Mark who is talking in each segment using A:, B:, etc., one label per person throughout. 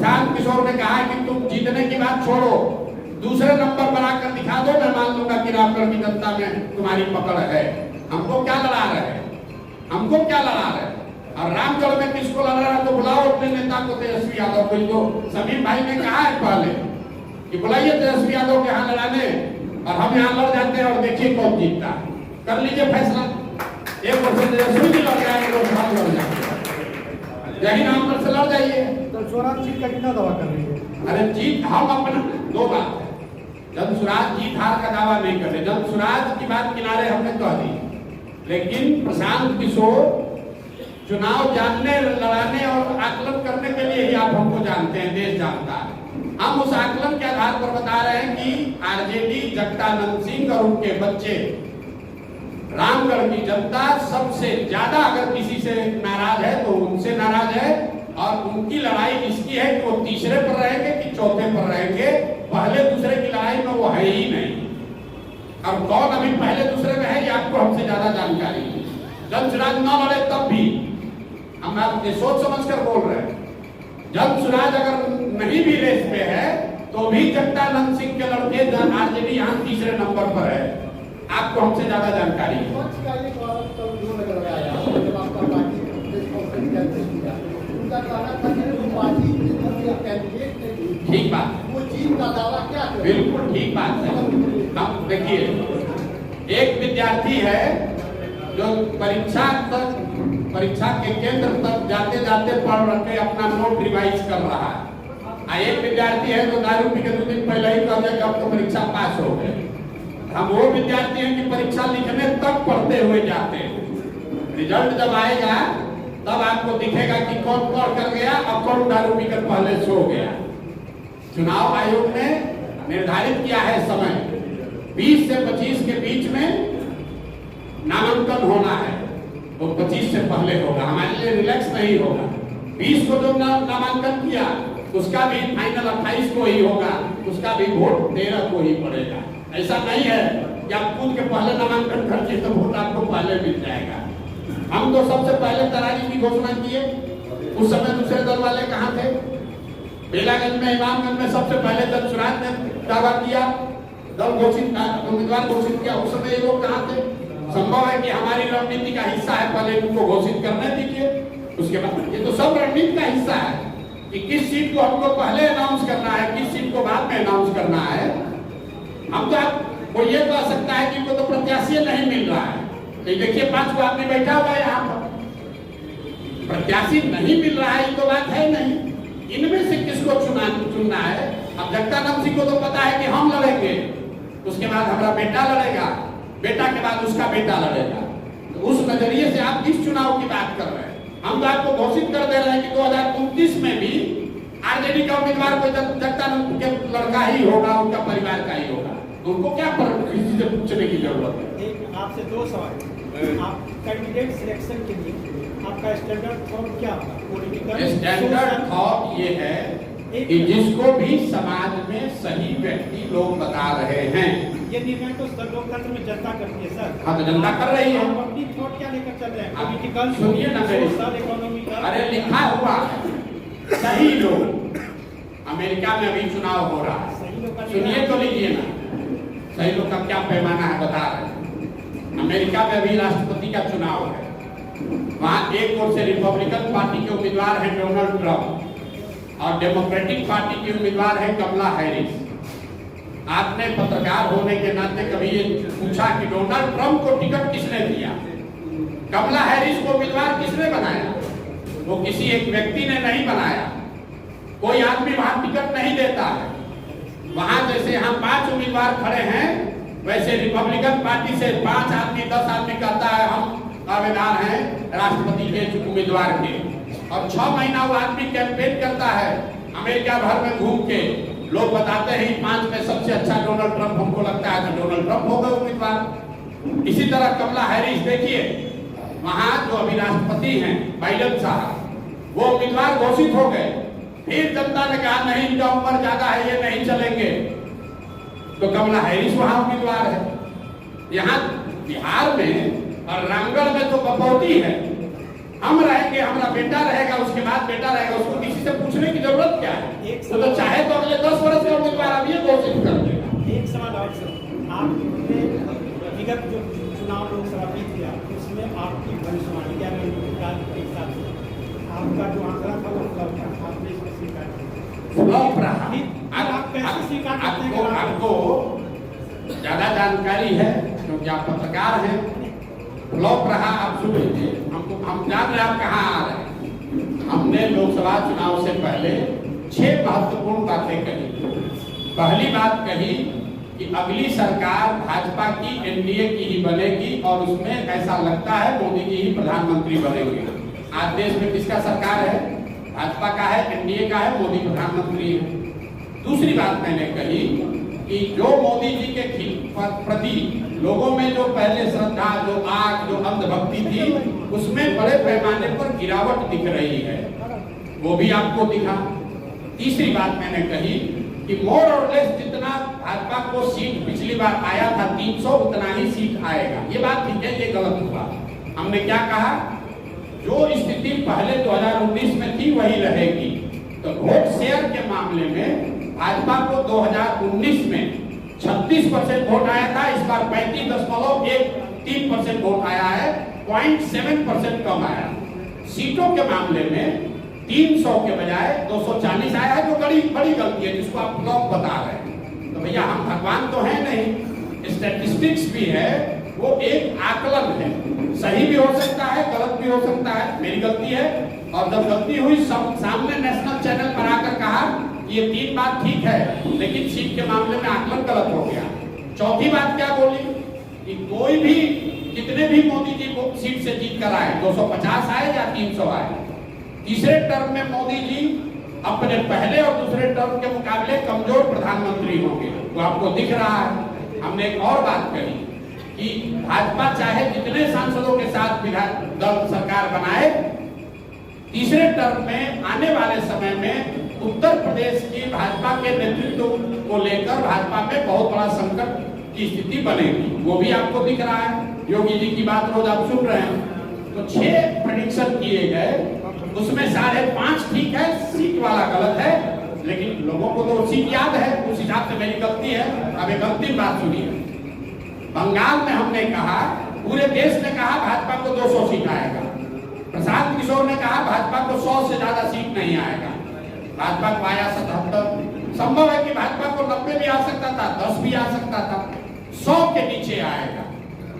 A: प्रशांत किशोर ने कहा कि तुम जीतने की बात छोड़ो, दूसरे नंबर पर आकर दिखा दो, मैं मान लूंगा कि रामगढ़ की जनता में तुम्हारी पकड़ है। हमको क्या लड़ा रहे, हमको क्या लड़ा रहे? और रामगढ़ में किसको लड़ा रहा तो बुलाओ अपने नेता को, तेजस्वी यादव को। तो समीर भाई ने कहा है पहले कि बुलाइए तेजस्वी यादव के यहाँ लड़ाने, और हम यहाँ लड़ जाते हैं और देखिए कौन जीतता है। कर लीजिए फैसला, 1% तेजस्वी जी लड़ जाएंगे, लोग भाग लड़ जाएंगे, यही रामगढ़ से लड़ जाइए।
B: तो स्वराज जीत का कितना दावा कर रही है?
A: अरे जीत हम अपना दो बात है, जब स्वराज जीत हार का दावा नहीं कर रहे, जब स्वराज की बात किनारे हमने कह दी, लेकिन प्रशांत किशोर चुनाव जानने, लड़ाने और आकलन करने के लिए ही आप हमको जानते हैं, देश जानता है। हम उस आकलन के आधार पर बता रहे हैं कि आरजेडी, जगदानंद सिंह और उनके बच्चे, रामगढ़ की जनता सबसे ज्यादा अगर किसी से नाराज है तो उनसे नाराज है, और उनकी लड़ाई इसकी है कि वो तीसरे पर रहेंगे कि चौथे पर रहेंगे, पहले दूसरे की लड़ाई में वो है ही नहीं। अब कौन अभी पहले दूसरे में है ये आपको हमसे ज्यादा जानकारी है। जब स्वराज न लड़े तब भी हम आपने सोच समझ कर बोल रहे हैं, जब स्वराज अगर नहीं भी रेस पे है तो भी जगदानंद सिंह के लड़के आरजेडी यहाँ तीसरे नंबर पर है, आपको हमसे ज्यादा जानकारी है। ठीक बात, बिल्कुल ठीक बात है। अब देखिए, एक विद्यार्थी है जो परीक्षा के केंद्र तक जाते जाते पढ़ रखे अपना नोट रिवाइज कर रहा है। एक विद्यार्थी है जो दारू पी के 2 दिन पहले ही कह दिया कि अब तो परीक्षा पास हो गए। हम वो विद्यार्थी हैं कि परीक्षा लिखने तक पढ़ते हुए जाते हैं, रिजल्ट जब आएगा तब आपको दिखेगा कि कौन पढ़ कर गया और कौन दारू पीकर पहले सो गया। चुनाव आयोग ने निर्धारित किया है समय, 20 से 25 के बीच में नामांकन होना है, वो 25 से पहले होगा, हमारे लिए रिलैक्स नहीं होगा। 20 को जो नामांकन किया उसका भी फाइनल 28 को ही होगा, उसका भी वोट 13 को ही पड़ेगा। ऐसा नहीं है कि आप खुद के पहले नामांकन खर्चे तो वोट आपको पहले मिल जाएगा। हम तो सबसे पहले तरारी की घोषणा किए, उस समय दूसरे दल वाले कहाँ थे? बेलागंज में, इमामगंज में सबसे पहले जब स्वराज ने दावा किया, दल घोषित, उम्मीदवार घोषित किया, उस समय ये लोग कहाँ थे? संभव है कि हमारी रणनीति का हिस्सा है, पहले इनको घोषित करने दीजिए, उसके बाद। ये तो सब रणनीति का हिस्सा है कि किस सीट को हमको पहले अनाउंस करना है, किस सीट को बाद में अनाउंस करना है। हम तो आपको ये कह सकता है कि इनको तो प्रत्याशी नहीं मिल रहा है, तो देखिए 5 को आदमी बैठा हुआ है यहाँ पर, प्रत्याशी नहीं मिल रहा है, ये तो बात है नहीं। इनमें से किसको चुनना है? अब जगदानंद सिंह को तो पता है कि हम लड़ेंगे, उसके बाद हमारा बेटा लड़ेगा, बेटा के बाद उसका बेटा लड़ेगा। तो उस नजरिए से आप किस चुनाव की बात कर रहे हैं? हम तो आपको घोषित कर दे रहे हैं कि 2029 में भी आरजेडी का उम्मीदवार कोई जगदानंद के लड़का ही होगा, उनका परिवार का ही होगा। उनको क्या किसी से पूछने की जरूरत है?
B: आपसे 2 सवाल। आप कैंडिडेट सिलेक्शन के लिए आपका स्टैंडर्ड थॉट क्या होगा? पॉलिटिकल
A: स्टैंडर्ड थॉट ये है कि जिसको भी समाज में सही व्यक्ति लोग बता रहे हैं।
B: ये निर्णय तो लोकतंत्र में जनता करती है सर।
A: हाँ, तो जनता कर रही है।
B: अपनी थॉट क्या लेकर चल रहे हैं? पॉलिटिकल,
A: सुनिए ना मेरी,
B: इकोनॉमिकल।
A: अरे लिखा हुआ सही लोग, अमेरिका में अभी चुनाव हो रहा है, सुनिए तो लीजिए ना, सही लोग का क्या पैमाना है बता रहे हैं। अमेरिका में अभी राष्ट्रपति का चुनाव है, वहाँ एक ओर से रिपब्लिकन पार्टी के उम्मीदवार है डोनाल्ड ट्रंप और डेमोक्रेटिक पार्टी की उम्मीदवार है कमला हैरिस। आपने पत्रकार होने के नाते कभी ये पूछा कि डोनाल्ड ट्रंप को टिकट किसने दिया, कमला हैरिस को उम्मीदवार किसने बनाया? वो किसी एक व्यक्ति ने नहीं बनाया, कोई आदमी वहां टिकट नहीं देता है। वहां जैसे यहाँ 5 उम्मीदवार खड़े हैं, वैसे रिपब्लिकन पार्टी से 5 आदमी 10 आदमी कहता है हम दावेदार हैं राष्ट्रपति के उम्मीदवार के, और 6 महीना वो आदमी कैंपेन करता है अमेरिका भर में घूम के। लोग बताते हैं 5 में सबसे अच्छा डोनाल्ड ट्रंप हमको लगता है, तो डोनाल्ड ट्रंप होगा उम्मीदवार। इसी तरह कमला हैरिस देखिए, वहां जो अभी राष्ट्रपति हैं बाइडेन साहब, वो उम्मीदवार घोषित हो गए, फिर जनता ने कहा नहीं इनका उम्र ज्यादा है, ये नहीं चलेंगे, तो कमला हैरिस वहां उम्मीदवार है। यहाँ बिहार में और रामगढ़ में तो बपौती है, हम रहेंगे, हमारा बेटा रहेगा, उसके बाद बेटा रहेगा, उसको किसी किसी से पूछने की जरूरत क्या है?
B: एक
A: वो तो चाहे तो अगले 10 वर्ष का उम्मीदवार अब ये घोषित कर देगा।
B: एक सवाल और सर, आपने विगत जो चुनाव लोकसभा में किया उसमें आपकी भविष्यवाणी क्या रही के हिसाब से आपका जो आंकड़ा था वो फ्लॉप था, आपने इसको स्वीकार किया।
A: फ्लॉप रहा।
B: आप कैसे स्वीकार करते हैं?
A: आपको ज्यादा जानकारी है क्योंकि आप पत्रकार हैं। फ्लॉप रहा, आप सुन लीजिए। हम जान रहे हैं आप कहाँ आ रहे हैं। हमने लोकसभा चुनाव से पहले 6 महत्वपूर्ण बातें कही। पहली बात कही कि अगली सरकार भाजपा की एनडीए की ही बनेगी और उसमें ऐसा लगता है मोदी जी ही प्रधानमंत्री बनेंगे। आज देश में किसका सरकार है? भाजपा का है, एनडीए का है, मोदी प्रधानमंत्री है। दूसरी बात मैंने कही कि जो मोदी जी के प्रति लोगों में जो पहले श्रद्धा, जो आग, जो अंधभक्ति थी, उसमें बड़े पैमाने पर गिरावट दिख रही है, वो भी आपको दिखा। तीसरी बात मैंने कही कि मोर और लेस जितना भाजपा को सीट पिछली बार आया था 300, उतना ही सीट आएगा। ये बात ठीक है, ये गलत हुआ। हमने क्या कहा? जो स्थिति पहले 2019 में थी वही रहेगी। तो वोट शेयर के मामले में भाजपा को 2019 में 36% वोट आया था, इस बार 35.13% वोट आया है, 0.7% कम आया। सीटों के मामले में 300 के बजाय 240 आया है, जो बड़ी गलती है, जिसको आप लोग बता रहे हैं। तो भैया हम भगवान तो है नहीं, स्टैटिस्टिक्स भी है, वो एक आकलन है, सही भी हो सकता है, गलत भी हो सकता है। मेरी गलती है, और जब गलती हुई सामने नेशनल चैनल पर आकर कहा ये 3 बात ठीक है, लेकिन सीट के मामले में आकलन गलत हो गया। चौथी बात क्या बोली कि कोई भी कितने भी मोदी जी को सीट से जीत कर आए, 250 आए या 300 आए, तीसरे टर्म में मोदी जी अपने पहले और दूसरे टर्म के मुकाबले कमजोर प्रधानमंत्री होंगे, वो आपको दिख रहा है। हमने एक और बात कही कि भाजपा चाहे जितने सांसदों के साथ विधायक दल सरकार बनाए, तीसरे टर्म में आने वाले समय में उत्तर प्रदेश की भाजपा के नेतृत्व को लेकर भाजपा में बहुत बड़ा संकट की स्थिति बनेगी, वो भी आपको दिख रहा है। योगी जी की बात रोज आप सुन रहे हैं। तो 6 प्रेडिक्शन किए गए, उसमें 5.5 ठीक है, सीट वाला गलत है, लेकिन लोगों को तो सीट याद है, उस हिसाब से मेरी गलती है। अब एक अंतिम बात सुनिए। बंगाल में हमने कहा, पूरे देश ने कहा भाजपा को 200 सीट आएगा। प्रशांत किशोर ने कहा भाजपा को 100 से ज्यादा सीट नहीं आएगा, भाजपा को आया 77। संभव है कि भाजपा को 90 भी आ सकता था, 10 भी आ सकता था, 100 के नीचे आएगा।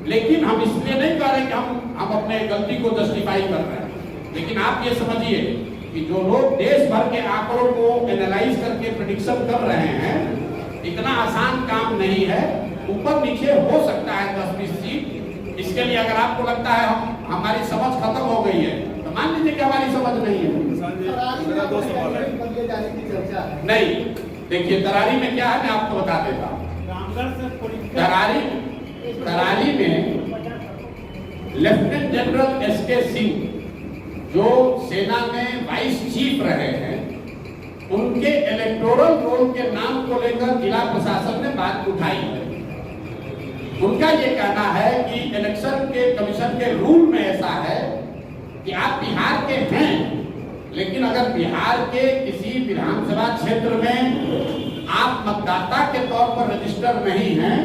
A: लेकिन हम इसलिए नहीं कह रहे कि हम अपने गलती को जस्टिफाई कर रहे हैं, लेकिन आप ये समझिए कि जो लोग देश भर के आंकड़ों को एनालाइज करके प्रेडिक्शन कर रहे हैं, इतना आसान काम नहीं है। ऊपर नीचे हो सकता है 10-20 सीट। इसके लिए अगर आपको लगता है हमारी समझ खत्म हो गई है, तो मान लीजिए कि हमारी समझ नहीं है। नहीं, देखिए तरारी में क्या है, मैं आपको बता देता हूँ। तरारी में लेफ्टिनेंट जनरल एसके सिंह, जो सेना में वाइस चीफ रहे हैं, उनके इलेक्टोरल रोल के नाम को लेकर जिला प्रशासन ने बात उठाई है। उनका ये कहना है कि इलेक्शन के कमीशन के रूल में ऐसा है कि आप बिहार के हैं, लेकिन अगर बिहार के किसी विधानसभा क्षेत्र में आप मतदाता के तौर पर रजिस्टर नहीं हैं,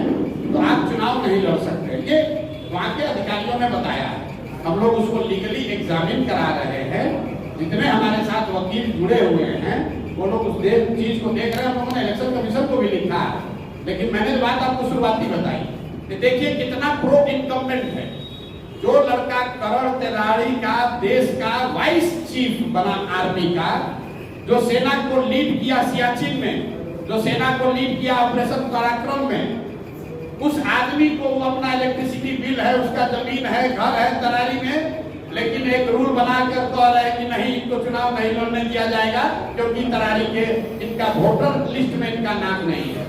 A: तो आप चुनाव नहीं लड़ सकते। ये वहाँ के अधिकारियों ने बताया है। हम लोग उसको लीगली एग्जामिन करा रहे हैं। जितने हमारे साथ वकील जुड़े हुए हैं, वो लोग उस चीज को देख रहे हैं। उन्होंने इलेक्शन कमीशन को भी लिखा है। लेकिन मैंने बात आपको शुरुआती बताई कि देखिए कितना प्रो इनकम्बेंट है। जो लड़का करण तिवारी का देश का वाइस चीफ बना, आर्मी का, जो सेना को लीड किया सियाचिन में, जो सेना को लीड किया ऑपरेशन पराक्रम में, उस आदमी को वो अपना इलेक्ट्रिसिटी बिल है, उसका जमीन है, घर है तरारी में, लेकिन एक रूल बनाकर कह रहे हैं कि नहीं, इनको चुनाव नहीं लड़ने दिया जाएगा क्योंकि तरारी के इनका वोटर लिस्ट में इनका नाम नहीं है।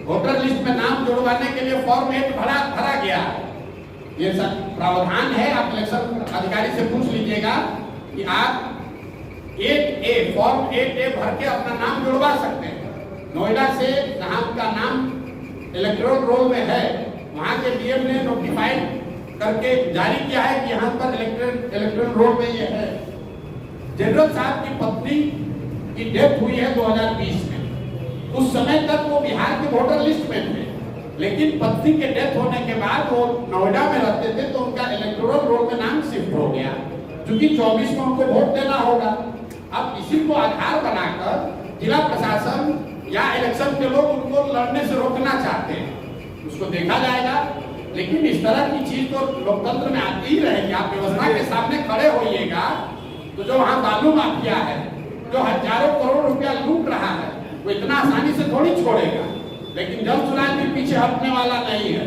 A: वोटर लिस्ट में नाम जुड़वाने के लिए फॉर्म 8 भरा गया। ये सब प्रावधान है। आप इलेक्शन अधिकारी से पूछ लीजिएगा कि आप 8A फॉर्म 8A भर के अपना नाम जुड़वा सकते हैं। नोएडा से जहां का नाम इलेक्टोरल रोल में है, वहां के डीएम ने नोटिफाइड करके जारी किया है कि यहाँ पर इलेक्टोरल रोल में ये है। जनरल साहब की पत्नी उसकी डेथ हुई है 2020 में। उस समय तक वो बिहार के वोटर लिस्ट में थे, लेकिन पत्नी के डेथ होने के बाद वो नोएडा में रहते थे, तो उनका इलेक्टोरल रोल में नाम शिफ्ट हो गया, क्योंकि 24 में उनको वोट देना होगा। अब इसी को आधार बनाकर जिला प्रशासन या इलेक्शन के लोग उनको लड़ने से रोकना चाहते हैं, उसको देखा जाएगा। लेकिन इस तरह की चीज तो लोकतंत्र में आती ही रहेगी। आप व्यवस्था के सामने खड़े होइएगा तो जो वहां बालू माफिया है, जो हजारों करोड़ रुपया लूट रहा है, वो इतना आसानी से थोड़ी छोड़ेगा। लेकिन जल सुराज भी पीछे हटने वाला नहीं है।